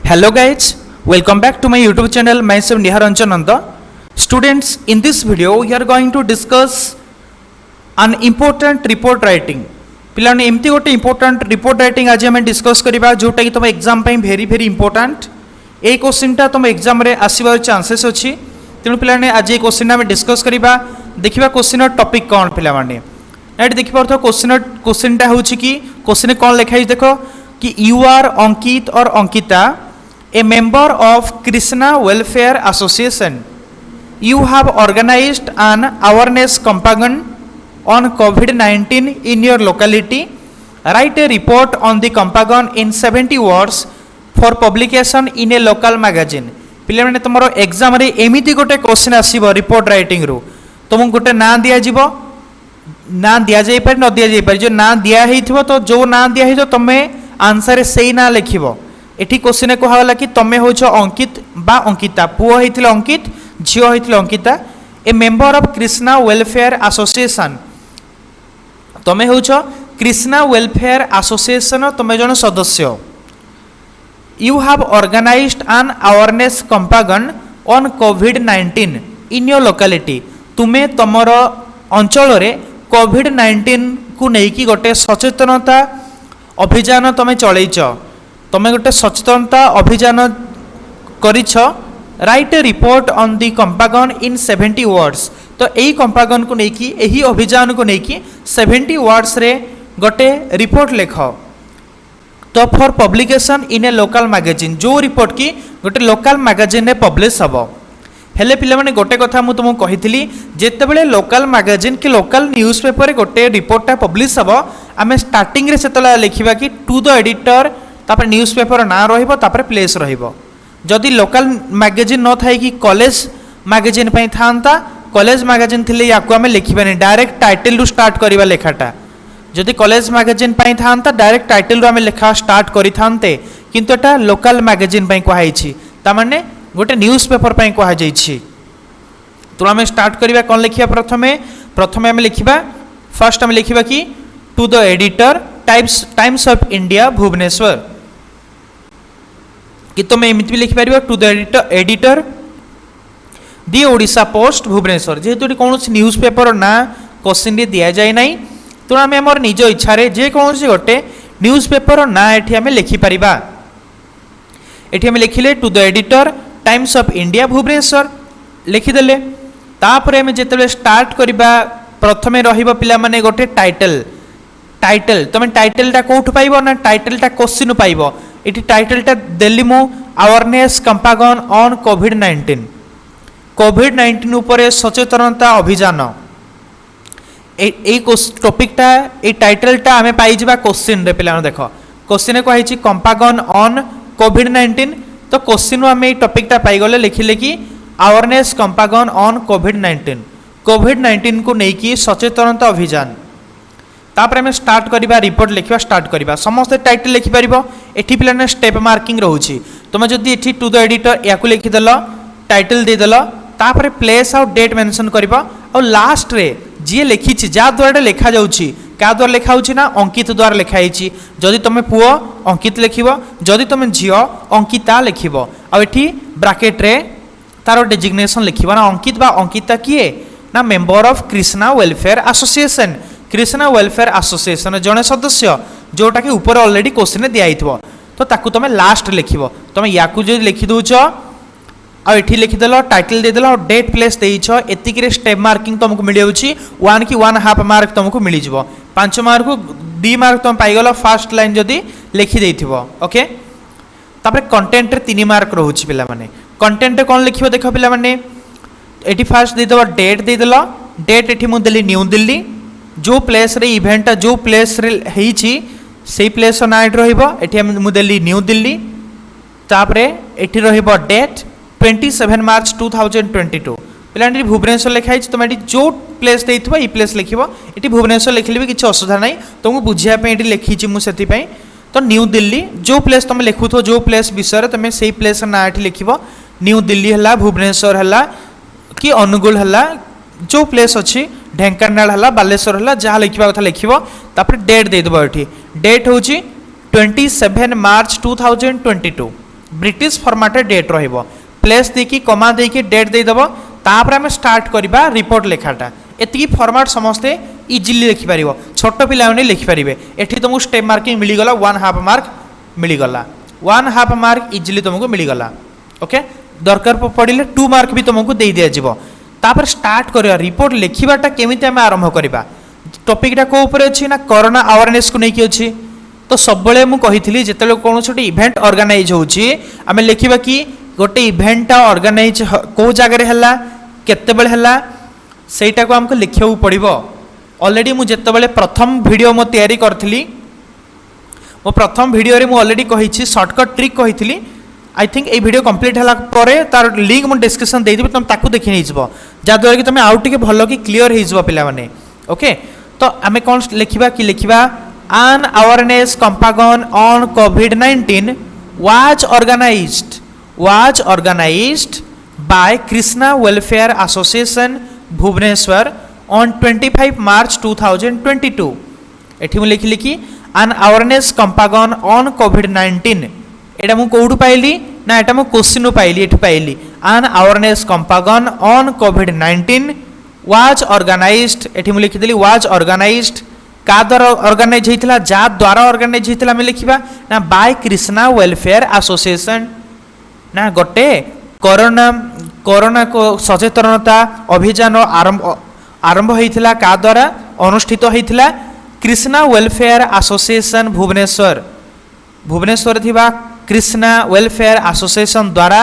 Hello guys, welcome back to my YouTube channel. Myself Nihar Ranjan Nanda. Students, in this video we are going to discuss an important report writing. पिलाने एमती गोटे important report writing आज आम discuss करवा जोटा कि तुम exam भेरी very important ये क्वेश्चनटा तुम एग्जाम रे आसबार चांसेस अच्छी तेणु पिलाने आज ये क्वेश्चन आम डिस्कस करवा देखा क्वेश्चन टॉपिक कौन पिलाने ये देखिए क्वेश्चनटा हूँ कि क्वेश्चन कौन लिखाई देख कि यू आर अंकित और Ankita a member of Krishna welfare association you have organized an awareness campaign on COVID-19 in your locality. Write a report on the campaign in 70 words for publication in a local magazine. पिले माने तुमरो exam रे एमिति गोटे question आसीबो report writing रो तुमको गोटे ना दिया जीवो ना दिया जाई पारे न दिया जाई पारे जो ना दिया हेइथिबो तो जो ना दिया हेइतो तमे आंसर सेई ना लिखिबो एठी क्वेश्चन को हला कि तमे होछ अंकित बा अंकिता पुओ हेइथिले अंकित झील होती Ankita a member of Krishna welfare association तुम्हें हूँ कृष्णा वेलफेयर एसोसिएशन तुम्हें जन सदस्य you have organised an awareness campaign on कोविड-19 इन योर लोकालिटी तुम्हें तुमर अंचल रे कोविड-19 को लेकिन गोटे सचेतनता अभियान तुम्हें चलैच तुम्हें गोटे सचेतनता अभियान करिछ write a report on the campaign in 70 words तो यही कैंपेन को लेकिन यही अभियान को लेकिन 70 वर्ड्स रे गोटे रिपोर्ट लिख तो for publication in A local magazine जो रिपोर्ट की गोटे लोकल मैगजीन रे पब्लिश हम हेले पिले माने गोटे कथा मु तुमको कही जितेबले लोकल मैगजीन कि लोकल न्यूज पेपर गोटे रिपोर्टा पब्लिश हम आम स्टार्टिंग से लिखा कि टू द एडिटर तापर न्यूज पेपर ना रही प्लेस रहिबो जदि लोकल मैगजीन न था कि कॉलेज मैगजीन था कॉलेज मैगजीन थी या आम लिखा डायरेक्ट टाइटल रु स्टार्ट करवा लेखाटा जदि कॉलेज मैगजीन था डायरेक्ट टाइटल रु आम लेखा स्टार्ट करते किंतु एटा लोकल मैगजीन कहुई तामाने गोटे न्यूज पेपर कहुई तो आम स्टार्ट करवा कौन लिखा प्रथम आम लिखा फर्स्ट आम लिखा कि to the editor Times of India Bhubaneswar कि तुम एमती भी लिखिपर to the editor the Odisha Post Bhubaneswar जेहेतु कौन न्यूज पेपर ना क्वेश्चन दि जाए ना तो आम आम निज इच्छा जेकोसी गोटे न्यूज पेपर ना ये आम लिखिपर ये आम लिखिले to the editor Times of India Bhubaneswar लिखिदेले तापर आम जो स्टार्ट करवा प्रथम रही गोटे टाइटल तुम टाइटलटा कौटू पाइब ना टाइटलटा क्वेश्चन पाइब ये टाइटलटा देली मु अवेयरनेस कैंपेन ऑन कोविड-19 उपर सचेतनता अभियान टॉपिकटा ये टाइटलटा आम पाइबा क्वेश्चन रे पिला देख क्वेश्चन कही कैंपेन ऑन कोविड-19 तो क्वेश्चन आम ये टॉपिकटा पाइगले लिखिले कि अवेयरनेस कैंपेन ऑन कोविड-19 को लेकिन सचेतनता अभियान तापर आम स्टार्ट करवा रिपोर्ट लिखा स्टार्ट करवा समस्त टाइटल लिखिपर एटी पिलाने स्टेप मार्किंग रोचे तुम जदि एटी टू द एडिटर या लिखिदेल टाइटल देदेल तापर प्लेस आउ डेट मेंशन कर लास्ट रे जी लिखी जहाँ द्वारा लिखा जाऊँगी क्या द्वारा लिखा ना अंकित द्वारा लिखाई जदि तुम पुओ अंकित लिख जदि तुम झील अंकिता लिख आठी ब्राकेट रे तार डेजिग्नेशन लिखा ना अंकित बा अंकिता किए ना member of Krishna welfare association Krishna welfare association जड़े सदस्य जोटा कि ऊपर ऑलरेडी क्वेश्चन दिखाई तो ताकू तुम लास्ट लिख तुम या जो लिखिदौच आठी लिखिदेल टाइटल देदेल और डेट प्लेस देच एतिक स्टेप मार्किंग तुमको मिल जाऊँगी 1 कि 1.5 मार्क तुमको मिल जाव 5 मार्क को 2 मार्क तुम पाइगल फास्ट लाइन जदि लिखिदे ओके तापर कंटेंट रे 3 मार्क रोचे पे कंटेंट कौन लिख देख पे ये फास्ट देदेव डेट देदेल डेट ये मुझे न्यू दिल्ली जो प्लेस रे इवेंट जो प्लेस रे हेची से प्लेस ना ये मुदेली न्यू दिल्ली तापरे एठी रहिबो डेट 27 मार्च 2022 पिलांटी भुवनेश्वर लिखाई तुम ये जो प्लेस देइथबो ई प्लेस लिखिबो एठी भुवनेश्वर लिखिले भी किछि असुविधा नहीं तुमको बुझिया पे एठी लिखिछि मु सेति पई तो न्यू दिल्ली जो प्लेस तुम लिखुथो जो प्लेस विषय तुम से प्लेस ना एठी लिखिबो न्यू दिल्ली हला भुवनेश्वर हला कि अनुगुल हला जो प्लेस अच्छी ढेंकानाल है बालेश्वर है जहाँ लिखा कथा लिख डेट देदेव ये डेट हूँ 27 मार्च 2022 ब्रिटिश फॉर्मेट डेट रहिबो प्लेस देकी कमा देकी डेट दे दबो तापर आम स्टार्ट करबा रिपोर्ट लेखाटा एति फॉर्मेट समस्ते इजिली लिखि पारिबो छोट पिला माने लिखि पारिबे एठी तुमको स्टेप मार्किंग मिली गला 1/2 मार्क मिली गला 1/2 मार्क इजिली तुमको मिली गला ओके दरकार पड़िले 2 मार्क भी तुमको दे दिया जिवो तापर स्टार्ट करिया रिपोर्ट लिखिबाटा केमिति आम आरंभ करिबा टॉपिकटा को ऊपर अछि ना कोरोना अवेयरनेस को नेकी अछि तो सब बेले मु कहिथिली जेतले कोनो छोटी इवेंट ऑर्गेनाइज होउची आमे लिखिबा कि गोटे इवेंट ऑर्गेनाइज को जगह रे हला केते बेले हला सेटा को हमको लिखियो पड़िबो ऑलरेडी मु जेते बेले प्रथम वीडियो मो तयारी करथिली मो प्रथम वीडियो रे मु ऑलरेडी कहिछि शॉर्टकट ट्रिक कहिथिली आई थिंक ए वीडियो कंप्लीट हला परे तार लिंक मु डिस्क्रिप्शन दे दिबे तुम ताकू देखि नै जबो जा द्वारा कि तुम आउट के भलो कि क्लियर हे जबो पिला माने ओके तो आमे कोन लिखिबा कि लिखिबा an awareness campaign on COVID-19 was organized by Krishna Welfare Association Bhubaneswar on 25 March 2022 एठी मु लिखिली कि an awareness campaign on COVID-19 एटा मु कोडु पाइली ना एटा मु क्वेश्चन नु पाइली एठी पाइली an awareness campaign on COVID-19 was organized एठी मु लिखि देली was organized का द्वारा ऑर्गेनाइज होइतला जा द्वारा ऑर्गेनाइज होइतला में लिखिबा ना बाय कृष्णा वेलफेयर एसोसिएशन ना गोटे कोरोना को सचेतनता अभियान आरंभ होइतला का द्वारा अनुष्ठित होइतला कृष्णा वेलफेयर एसोसिएशन भुवनेश्वर थिबा कृष्णा वेलफेयर एसोसिएशन द्वारा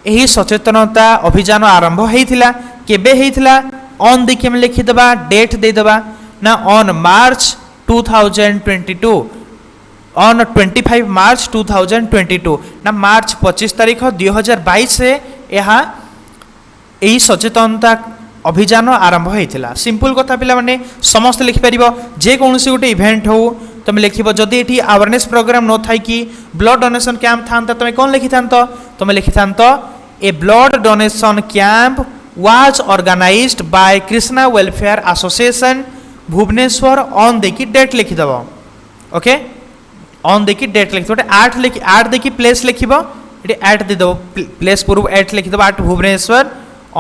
एही सचेतनता अभियान आरंभ होइतला केबे होइतला ऑन देखि में लिखि देबा डेट दे देबा ना on March 2022 on 25 March 2022 ना मार्च 25 तारीख 2022 से यहाँ यही सचेतनता अभियान आरंभ होइतिला सिंपल कथा पिला माने समस्त लिखि परिबो जे कोनसी गोटे इवेंट हो तुम लिखिबो जदि एठी अवेयरनेस प्रोग्राम न थाई कि ब्लड डोनेशन कैंप थांता तुम कोन लिखि थांतो तुम लिखि थांतो a blood donation camp was organised by Krishna welfare Association Bhubaneswar on देखी डेट लिखिदेव ओके ऑन देखी डेट लिखिद आठ देखी प्लेस लिखिब ये एट देदेव प्लेस पूर्व एट लिखिदेव आठ भुवनेश्वर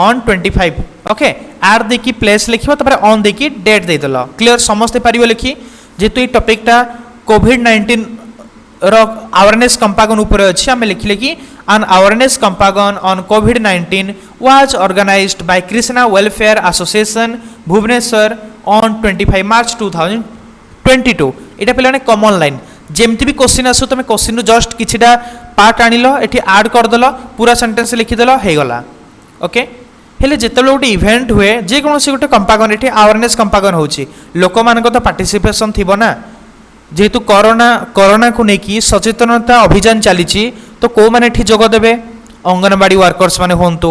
ऑन 25 ओके आठ देखी प्लेस लिखिब तपर ऑन देखी डेट देदेल क्लियर समस्ते पारिबो लिखि जेतु ये टॉपिकटा कोविड-19 रो अवेयरनेस कैंपेन ऊपर अछि हम लिखिले कि an awareness campaign on COVID-19 was organized by Krishna Welfare Association Bhubaneswar on 25 March 2022 एटा पिलाने कॉमन लाइन जेमती भी क्वेश्चन आसो तुम क्वेश्चन जस्ट किछिटा पार्ट आनिलो एठी ऐड कर देलो पूरा सेंटेंस लिखि देलो हे गला ओके हेले जेतले गोटे इवेंट हुए जे कोनोसी गोटे कैंपेन एठी अवेयरनेस कैंपेन होची लोक मानको तो पार्टिसिपेशन थिबो ना जेहेतु कोरोना को लेकिन सचेतनता अभियान चली तो कौ मैंने जोग देवे अंगनवाड़ी वर्कर्स माने होंतु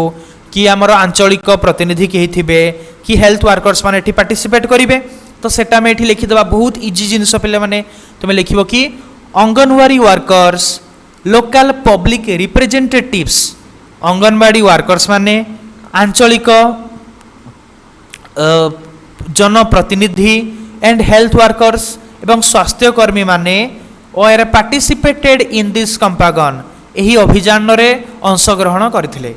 कि आमर आंचलिक प्रतिनिधि कहीं थे कि हेल्थ वर्कर्स माने पार्टिसिपेट करेंगे तो सेटा में ये लिखिदेवा बहुत इजी जिनस पे मैंने तुम लिख कि anganwadi workers local public representatives anganwadi workers माने आंचलिक जनप्रतिनिधि एंड हेल्थ वर्कर्स एवं स्वास्थ्यकर्मी माने ओर पार्टिसिपेटेड इन दिस कैंपेन यही अभियान रे अंशग्रहण करथिले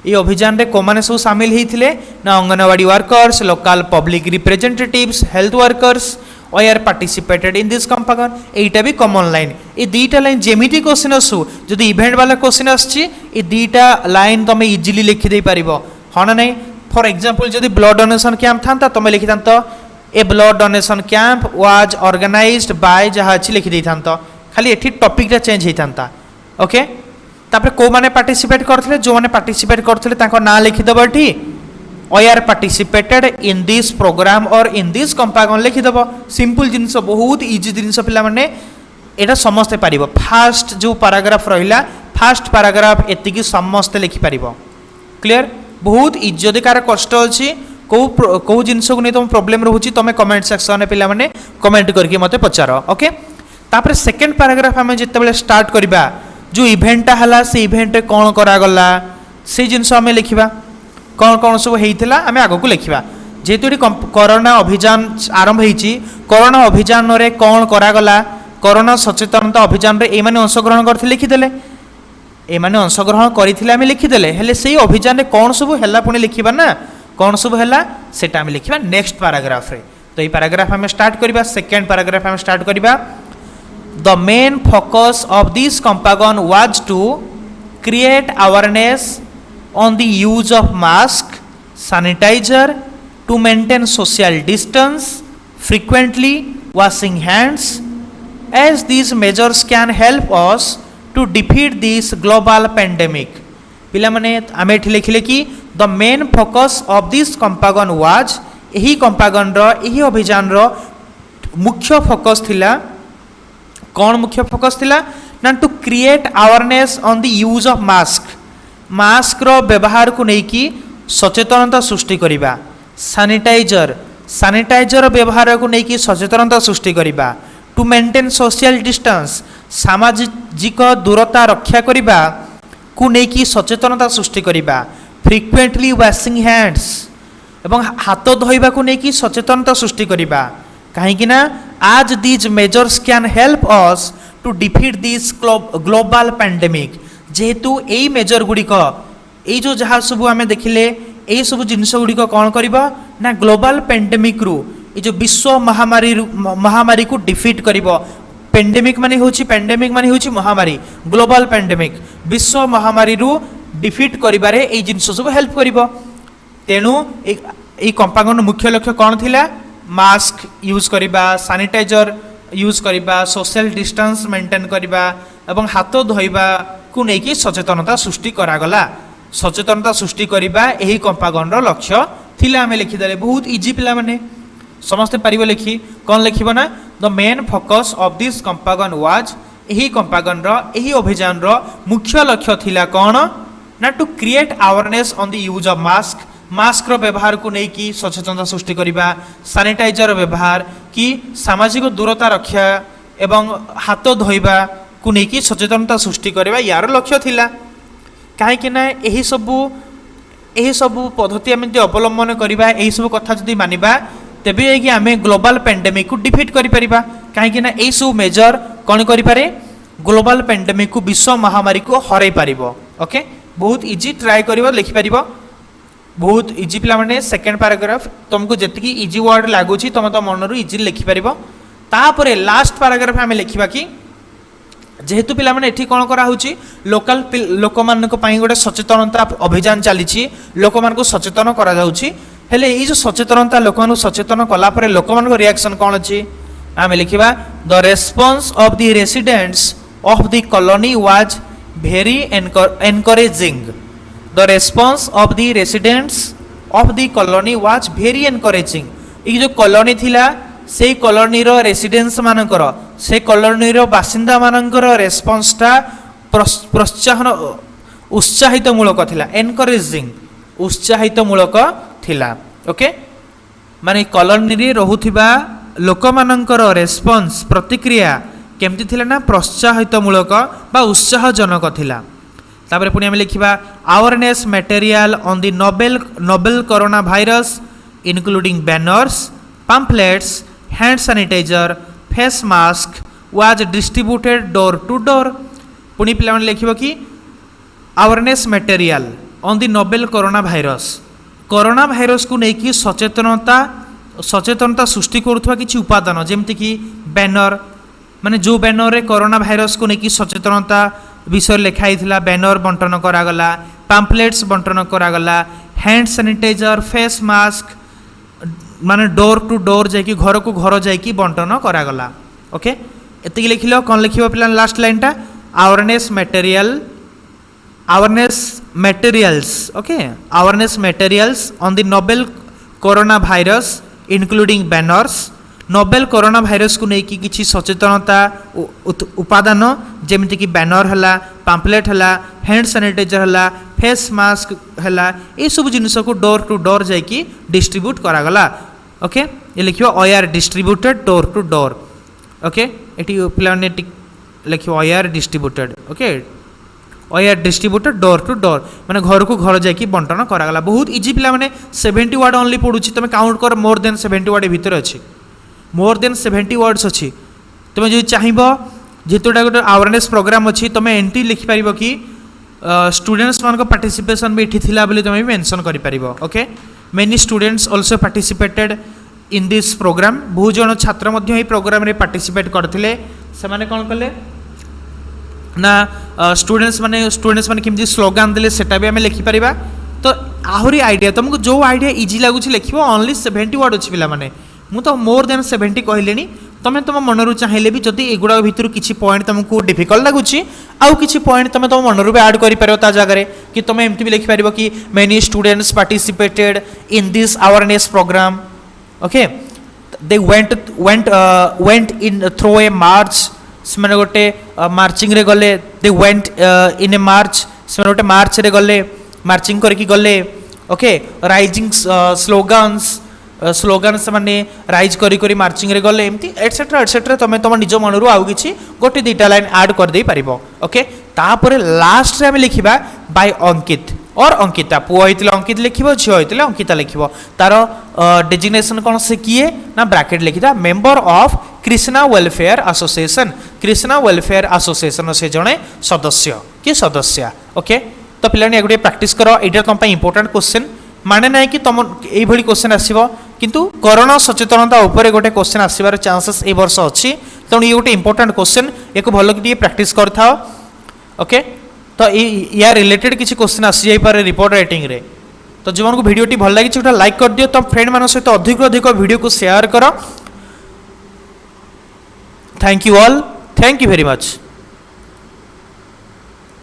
ये अभियान रे को माने सब शामिल होइथिले ना anganwadi workers local public representatives health workers are participated in this campaign एटा भी कॉमन लाइन ये दुईटा लाइन जेमिति क्वेश्चन आसु जदि इवेंट वाला क्वेश्चन आछि ये दुईटा लाइन तुम इजिली लिखि दे पारिबो हाँ ना नहीं फॉर एग्जांपल जदि ब्लड डोनेशन कैंप थांता तुम लिखि थांतो a blood donation camp was organised by जहाँ अच्छी लिखि दे थांतो खाली एठी टॉपिक चेंज होता था ओके तापर को माने पार्टिसिपेट करथिले जो माने पार्टिसिपेट करथिले ताको ना लिखिदेव एठी are participated in this programme और इन दिस कैंपेन लिखिदेव सिंपल जिनस बहुत इजी जिनस पिला माने एटा समस्ते पारिबो फास्ट जो पैराग्राफ रहिला फास्ट पैराग्राफ एतिकी समस्ते लिखि पारिबो क्लियर बहुत इजी जदि कार कष्ट अछि कौ जिनस को नहीं तुम प्रोब्लेम रोची तुम कमेंट सेक्शन में पिला माने कमेंट करके मते पचार ओके तापर सेकंड पैराग्राफ आम जिते स्टार्ट करवा जो इवेंटा हला से इवेंट रे कौन करागला से जिनस आम लिखा कौन कौन सब होता आम आग को लिखा जेहेतु ये कोरोना अभियान आरंभ होती कोरोना अभियान रे कौन करागला कोरोना सचेतनता अभियान रे ए माने अंशग्रहण करते लिखिदेले एमाने अंशग्रहण करथिले आमे लिखिदेले हेले सेही अभियान रे कोन सब हैला पुणी लिखिबा ना कोन सब हैला सेटा आमे लिखिबा नेक्स्ट पैराग्राफ रे। तो ये पैराग्राफ आमे स्टार्ट करिबा सेकंड पैराग्राफ आमे स्टार्ट करिबा the main focus of this campaign was to create awareness on the use of mask sanitiser to maintain social distance frequently washing hands as these measures can help us to defeat this global pandemic। पिला माने आमे एठी लिखिले कि the main focus of this campaign was एही campaign रो एही अभियान रो मुख्य फोकस थिला कौन मुख्य फोकस थिला ना to create awareness on the use of mask mask रो व्यवहार को नै कि सचेतनता सृष्टि करिबा सैनिटाइजर व्यवहार को लेकिन सचेतनता सृष्टि करिबा टू मेंटेन सोशल डिस्टेंस सामाजिक दूरता रक्षा करिबा को लेकिन सचेतनता सृष्टि करिबा फ्रिक्वेंटली वाशिंग हैंड्स एवं हाथ धोइबा को लेकिन सचेतनता सृष्टि करिबा कहीं ना आज these measures can help us to defeat this global pandemic जेहेतु एई मेजर गुड़िक ये जो जहाँ सब आम देखिले यही सब जिनस गुड़िक कौन करिबा ना ग्लोबल पेंडेमिक रु ये जो विश्व महामारी को डिफीट करिबो पेंडेमिक माने होची महामारी ग्लोबल पेंडेमिक विश्व महामारी रु डिफीट करिबारे ए जिनस सब हेल्प करिबो। तेणु ए कंपागन मुख्य लक्ष्य कौन थिला मास्क यूज करिबा सैनिटाइजर यूज करिबा सोशल डिस्टेंस मेंटेन करिबा एवं हाथ धोइबा को लेकिन सचेतनता सृष्टि करागला सचेतनता सृष्टि करिबा एही कंपागन रो लक्ष्य थिला आमे लिखिदेले बहुत इजी पिला माने समस्ते पारिबो लिखि कोन लिखिबो ना the main focus of this campaign was एही कंपागन रो एही अभियान रो मुख्य लक्ष्य थिला कोन ना to create awareness on the use of mask रो व्यवहार को नै कि सचेतनता सृष्टि करिबा सैनिटाइजर व्यवहार कि सामाजिक दूरता रक्षा एवं हाथ धोइबा को नै कि सचेतनता सृष्टि करिबा यार लक्ष्य थिला कहीं ना यही सबू पद्धति आम अवलंबन करवा यही सब कथा जदि मानिबा तेबे कि आम ग्लोबल पेंडेमिक को डिफीट करि परिबा कहीं ना यही सब मेजर कौन करें ग्लोबल पेंडेमिक को विश्व महामारी को हरई पार। ओके बहुत इजी ट्राए कर लिखिपर बहुत इजी पिला माने सेकेंड पैराग्राफ तुमको जी इजी वर्ड लगुच तुम तो मन रू इजी लिखिपर तापर लास्ट पैराग्राफ आम लिखा कि जेहेतु पिला माने एठी कोन करा होची लोकल लोक मान को पई गोटे सचेतनता अभियान चली लोक मान को सचेतन करा जाउची हेले ई जो सचेतनता लोक मान सचेतन कला परे लोक मान को रिएक्शन कोन अछि आमे लिखिबा the response of the residents of the colony was very encouraging the response of the residents of the colony was very encouraging ई जो कॉलोनी थिला से कॉलोनी रो रेसिडेंस मानकर से कॉलोनी रो बासिंदा मानकर रेस्पॉन्सटा प्रोत्साहन उत्साहित मूलक थिला एनकरेजिंग उत्साहित मूलक थिला। ओके माने कॉलोनी रे रहुथिबा लोक मानकर रेस्पॉन्स प्रतिक्रिया केमती थिला ना प्रोत्साहित मूलक बा उत्साहजनक थिला। तापर पुणी आम लिखिबा awareness material on the novel corona virus including banners pamphlets hand sanitizer face mask was distributed door to door। पुणी पिला माने लिखिबो कि awareness material on the novel corona virus को लेकिन सचेतनता सृष्टि करुवा किसी उपादान जमती कि बैनर माने जो बैनर रे कोरोना भाइरस को लेकिन सचेतनता विषय लिखाई बैनर बंटन करागला पाम्पलेट्स बंटन करागला हैंड सैनिटाइजर फेस मास्क माने डोर टू डोर जाकि घर को घर जाकि बंटन करागला। ओके एति लिखिल कौन लिख पिला लास्ट लाइनटा awareness materials okay awareness materials on the novel corona virus including banners novel corona virus को लेकिन किसी सचेतनता उपादान जमीती कि बैनर है पाम्पलेट है हैंड सैनिटाइजर है फेस मास्क है ये सब जिनस को डोर टू डोर जाकि डिस्ट्रीब्यूट करागला। ओके ये लिखियो are distributed door to door. Okay एटी पिलाने लिखियो are distributed okay are distributed door to door माने घर को घर जाकि बंटन करागला। बहुत इजी पिला माने 70 वर्ड ओनली पढ़ुची तुम काउंट कर मोर देन 70 वर्ड भितर अच्छी मोर देन 70 वर्ड्स अच्छी तुम जो चाहिए जेतोटा गोटे अवेयरनेस प्रोग्राम अच्छी तुम एंट्री लिखिपर कि स्टूडेंट्स मान पार्टिसिपेशन भी ये बोली तुम मेंशन कर पार okay many students also participated in this program बहुत जन छात्र प्रोग्राम रे पार्टिसिपेट करते से कौन कले ना स्टूडेंट्स माने केमती स्लोगान देले सेटा भी आम लिखिपर तो आहरी आइडिया तुमको जो आइडिया इजी लगुच लिख ओनली 70 वर्ड अच्छी पिला माने मु तो मोर देन 70 कहले तुम तुम मनरू चाहिए भी जदि एगुड़ा भितर किसी पॉइंट तुमको डिफिकल्ट लगुच आउ किसी पॉइंट तुम तुम मनरू भी ऐड कर जगह कि तुम एमती भी लिखिपर कि many students participated in this awareness program okay they went in through a march से गोटे मार्चिंग रे गले दे वेंट इन ए मार्च से गोटे मार्च रे गले मार्चिंग करके गले ओके राइजिंग स्लोगान से माने राइज करी मार्चिंग रे गले एमती एटसेट्रा तुम तुम निज मनरू आउ किछि गोटे दुईटा लाइन ऐड कर दे पारिबो ओके तापर लास्ट रे हम लिखिबा बाय अंकित और अंकिता पुआ होइतिले अंकित लिखिबो झियो होइतिले अंकिता लिखिबो तार डेजिग्नेशन कौन से किए ना ब्रैकेट लिखिदा member of Krishna welfare association से जड़े सदस्य कि सदस्या ओके तो पिलानी गोटे प्रैक्टिस कर एटा तुम इंपोर्टेंट क्वेश्चन माने ना कि तुम यही क्वेश्चन आसो किंतु कोरोना सचेतनता उपर गोटे क्वेश्चन आसबार चांसेस ए वर्ष अच्छी तेणु ये गोटे इंपोर्टेंट क्वेश्चन एक भल कि प्रैक्टिस कर था ओके तो या रिलेटेड किसी क्वेश्चन आसी जाए रिपोर्ट राइटिंग रे तो जो को वीडियो भल लगी गोटे लाइक कर दियो तुम फ्रेंड मान सहित अधिक वीडियो को शेयर कर thank you all thank you very much.